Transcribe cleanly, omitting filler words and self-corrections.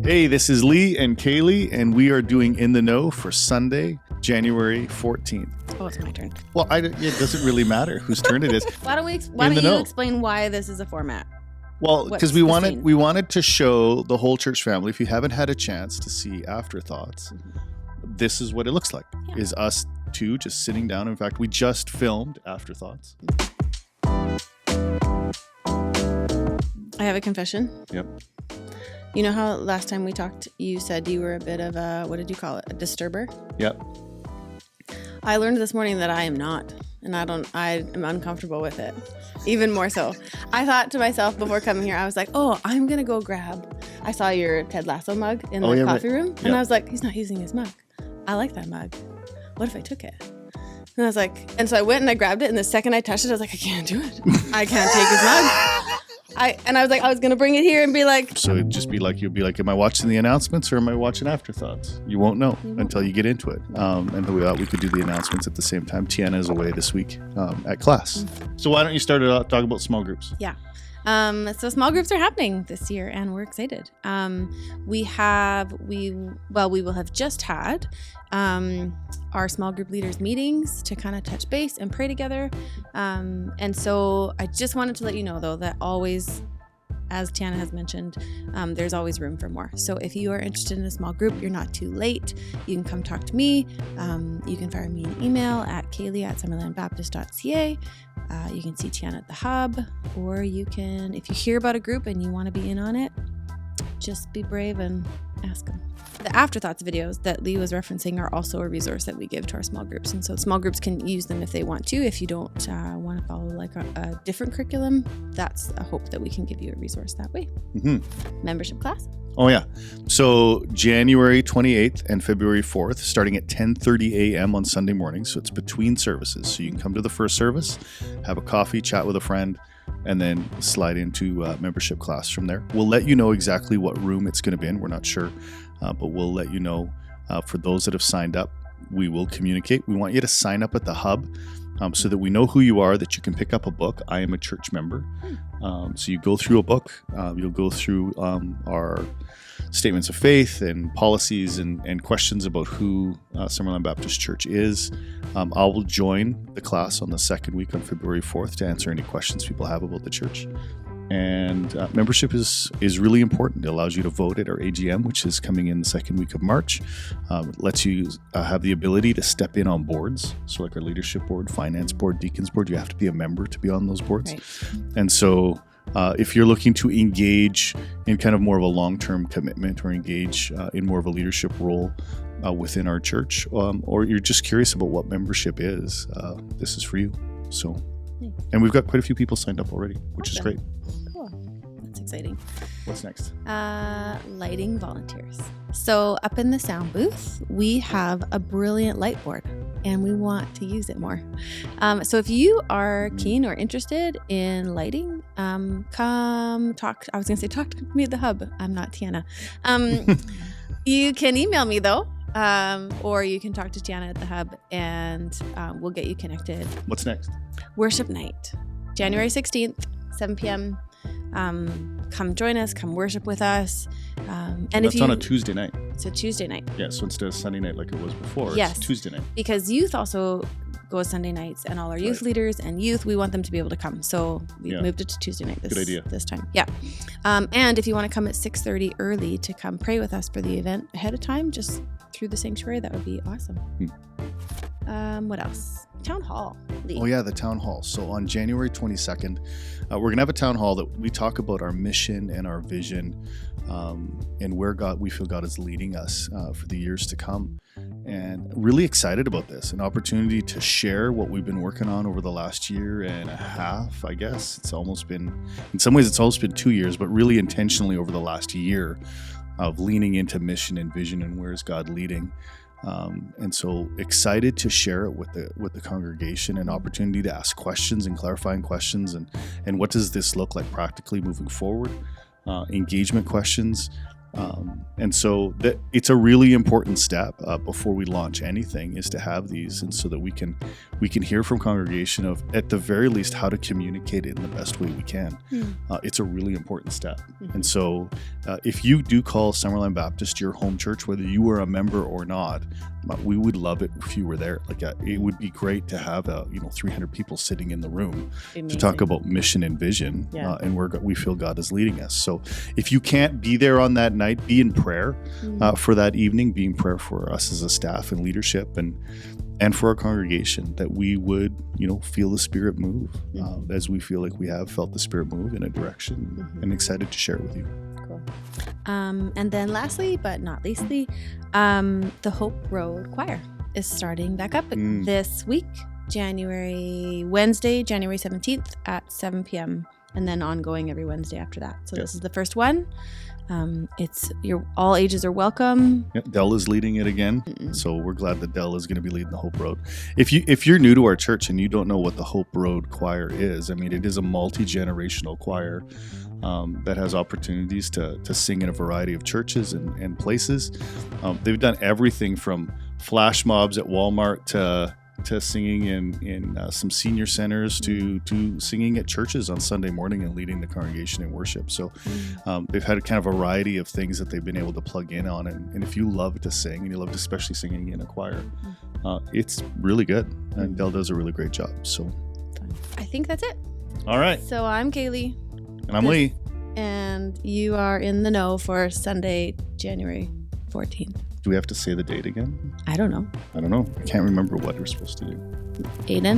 Hey, this is Lee and Kaylee, and we are doing In the Know for Sunday, January 14th. Oh, it's my turn. Well, it doesn't really matter whose turn it is. Why don't you explain why this is a format? Well, because we wanted to show the whole church family, if you haven't had a chance to see Afterthoughts, this is what it looks like, is us two just sitting down. In fact, we just filmed Afterthoughts. I have a confession. Yep. You know how last time we talked, you said you were a bit of a, what did you call it? A disturber? Yep. I learned this morning that I am not, and I am uncomfortable with it. Even more so. I thought to myself before coming here, I was like, oh, I'm going to go grab. I saw your Ted Lasso mug in the coffee room, and I was like, he's not using his mug. I like that mug. What if I took it? And I was like, and so I went and I grabbed it, and the second I touched it, I was like, I can't do it. I can't take his mug. I was like, I was going to bring it here and be like. So it'd just be like, you'll be like, am I watching the announcements or am I watching Afterthoughts? You won't know until you get into it. And we thought we could do the announcements at the same time. Tiana is away this week at class. So why don't you start talk about small groups? Yeah. So small groups are happening this year and we're excited. We will have just had our small group leaders meetings to kind of touch base and pray together. And so I just wanted to let you know, though, that always, as Tiana has mentioned, there's always room for more. So if you are interested in a small group, you're not too late. You can come talk to me. You can fire me an email at kaylee@summerlandbaptist.ca. You can see Tiana at the hub, or you can, if you hear about a group and you want to be in on it, just be brave and ask them. The Afterthoughts videos that Lee was referencing are also a resource that we give to our small groups. And so small groups can use them if they want to. If you don't want to follow like a different curriculum, that's a hope that we can give you a resource that way. Mm-hmm. Membership class. Oh, yeah. So January 28th and February 4th, starting at 10:30 a.m. on Sunday morning. So it's between services. So you can come to the first service, have a coffee, chat with a friend, and then slide into membership class from there. We'll let you know exactly what room it's going to be in. We're not sure, but we'll let you know. For those that have signed up, we will communicate. We want you to sign up at the hub so that we know who you are, that you can pick up a book. I am a church member. So you go through a book. You'll go through our statements of faith and policies and questions about who Summerland Baptist Church is. I will join the class on the second week on February 4th to answer any questions people have about the church. And membership is really important. It allows you to vote at our AGM, which is coming in the second week of March. It lets you have the ability to step in on boards. So like our leadership board, finance board, deacons board, you have to be a member to be on those boards. Right. And so if you're looking to engage in kind of more of a long-term commitment or engage in more of a leadership role within our church, or you're just curious about what membership is, this is for you. So, and we've got quite a few people signed up already, which is great. Cool. That's exciting. What's next? Lighting volunteers. So up in the sound booth, we have a brilliant light board and we want to use it more. So if you are keen or interested in lighting, come talk. I was going to say, talk to me at the hub. I'm not Tiana. You can email me though. Or you can talk to Tiana at the hub and we'll get you connected. What's next? Worship night, January 16th, 7 p.m. Come join us, come worship with us. And that's on a Tuesday night. It's a Tuesday night. Yeah, so instead of Sunday night like it was before, yes, it's Tuesday night. Because youth also goes Sunday nights, and all our youth leaders and youth, we want them to be able to come. So we moved it to Tuesday night this time. Yeah. And if you want to come at 6:30 early to come pray with us for the event ahead of time, just through the sanctuary, that would be awesome. What else? Town hall. Lee. Oh yeah, the town hall. So on January 22nd, we're going to have a town hall that we talk about our mission and our vision and where we feel God is leading us for the years to come. And really excited about this, an opportunity to share what we've been working on over the last year and a half, I guess. It's almost been 2 years, but really intentionally over the last year of leaning into mission and vision and where is God leading. And so excited to share it with the congregation, an opportunity to ask questions and clarifying questions and what does this look like practically moving forward, engagement questions, And so it's a really important step before we launch anything, is to have these, and so that we can hear from congregation of, at the very least, how to communicate it in the best way we can. It's a really important step. And so if you do call Summerline Baptist your home church, whether you were a member or not, we would love it if you were there. Like it would be great to have 300 people sitting in the room to talk about mission and vision, and where we feel God is leading us. So if you can't be there on that night, be in prayer for that evening, be in prayer for us as a staff and leadership, and for our congregation, that we would feel the Spirit move as we feel like we have felt the Spirit move in a direction, and excited to share it with you. Cool. And then lastly, but not leastly, the Hope Road Choir is starting back up this week, Wednesday, January 17th at 7 p.m. and then ongoing every Wednesday after that. So This is the first one. It's all ages are welcome. Dell is leading it again, so we're glad that Dell is going to be leading the Hope Road. If you're new to our church and you don't know what the Hope Road Choir is, I mean, it is a multi-generational choir that has opportunities to sing in a variety of churches and places. They've done everything from flash mobs at Walmart to singing in some senior centers to singing at churches on Sunday morning and leading the congregation in worship. So they've had a kind of variety of things that they've been able to plug in on. And if you love to sing, and you love especially singing in a choir, it's really good. And Dell does a really great job. So I think that's it. All right. So I'm Kaylee. And I'm Lee. And you are in the know for Sunday, January 14th. Do we have to say the date again? I don't know. I can't remember what we're supposed to do. Aiden?